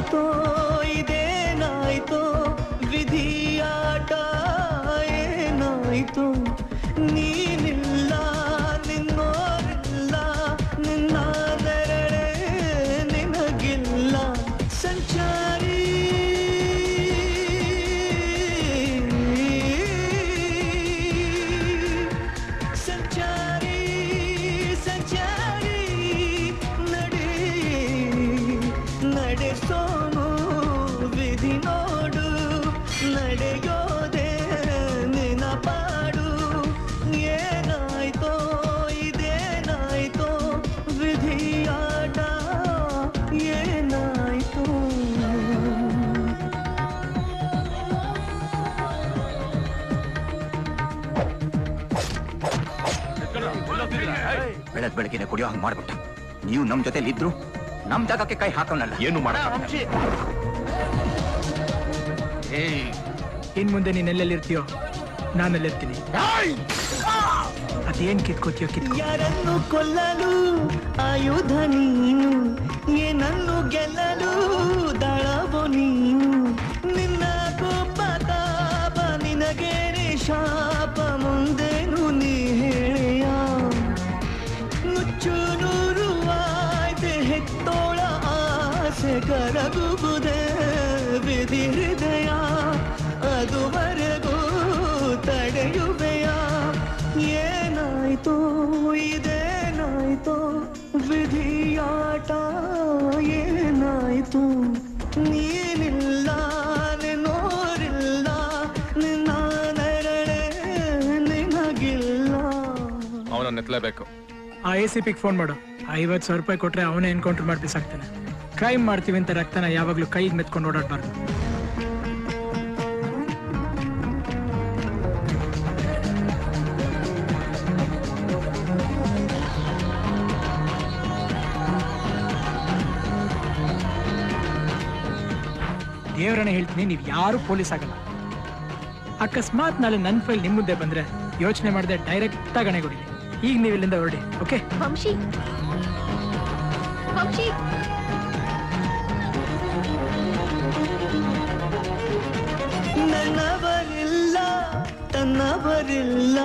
ಏನಾಯ್ತೋ ಇದೇನಾಯ್ತೋ ವಿಧಿಯಾಟ ಏನಾಯ್ತು ನೀನಿಲ್ಲ ನಿನ್ನೋರಿಲ್ಲ ನಿನ್ನ ನೆರಳೆ ನಿನಗಿಲ್ಲ ಸಂಚಾರಿ ಸಂಚಾರಿ ಸಂಚಾರಿ ನಡೆಸೋನು ವಿಧಿ ನೋಡು ನಡೆಯೋದೆ ನೆನಪಾಡು ಏನಾಯ್ತೋ ಇದೇನಾಯ್ತೋ ವಿಧಿಯಾಟ ಏನಾಯ್ತೋ ಬೆಳಗ್ ಬೆಳಗ್ಗೆ ಕುಡಿಯೋ ಹಂಗ್ ಮಾಡ್ಬಿಟ್ಟ ನೀವು ನಮ್ ಜೊತೆಲಿ ಇದ್ರು ನಮ್ ಜಾಗಕ್ಕೆ ಕೈ ಹಾಕೋನಲ್ಲ ಏನು ಮಾಡ ಇನ್ ಮುಂದೆ ನೀನ್ ಎಲ್ಲೆಲ್ಲಿರ್ತೀಯೋ ನಾನೆಲ್ಲಿರ್ತೀನಿ ಅದೇನ್ ಕಿತ್ಕೋತೀಯೋ ಯಾರನ್ನು ಕೊಲ್ಲಲು ಆಯುಧ ನೀನು ಏನನ್ನು ಗೆಲ್ಲಲು ದಳವೋ ನೀನು ನಿನ್ನ ಕೋಪ ತಾಪ ನಿನಗೇನೆ ಶಾಪ ಮುಂದೇನು ನೀ ಹೇಳೆಯ ನುಚ್ಚು ನೂರು ಆಯ್ತೆ ಹೆತ್ತೋಳ ಆಸೆ ಕರಗುವುದೇ ವಿಧಿ ಹೃದಯ ಅದುವರೆಗೂ ತಡೆಯುವೆಯ ಏನಾಯ್ತೋ ಇದೇನಾಯ್ತೋ ವಿಧಿಯಾಟ ಏನಾಯ್ತು ನೀನಿಲ್ಲ ನಿನ್ನೋರಿಲ್ಲ ನಿನ್ನ ನೆರಳೆ ನಿನಗಿಲ್ಲ ಅವನನ್ನ ಎತ್ತಲೇಬೇಕು ಆ ACPಗೆ ಫೋನ್ ಮಾಡು 50,000 ರೂಪಾಯಿ ಕೊಟ್ರೆ ಅವನೇ ಎನ್ಕೌಂಟರ್ ಮಾಡಿ ಬಿಸಾಕ್ತಾನೆ ಕ್ರೈಮ್ ಮಾಡ್ತೀವಿ ಅಂತ ರಕ್ತನ ಯಾವಾಗ್ಲೂ ಕೈಗೆ ಮೆತ್ಕೊಂಡು ಓಡಾಡ್ಬಾರ್ದು ದೇವರನ್ನ ಹೇಳ್ತೀನಿ ನೀವು ಯಾರು ಪೊಲೀಸ್ ಆಗಲ್ಲ ಅಕಸ್ಮಾತ್ ನಾಳೆ ನನ್ನ ಫೈಲ್ ನಿಮ್ಮ ಮುಂದೆ ಬಂದ್ರೆ ಯೋಚನೆ ಮಾಡದೆ ಡೈರೆಕ್ಟ್ ಆಗಿ ಗಣೆಗೊಡಿಲಿ ಈಗ ನೀವು ಇಲ್ಲಿಂದ ಹೊರಡಿ ಓಕೆ ವಂಶಿ ವಂಶಿ ನನ್ನವರಿಲ್ಲ ತನ್ನವರಿಲ್ಲ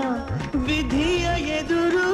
ವಿಧಿಯ ಎದುರು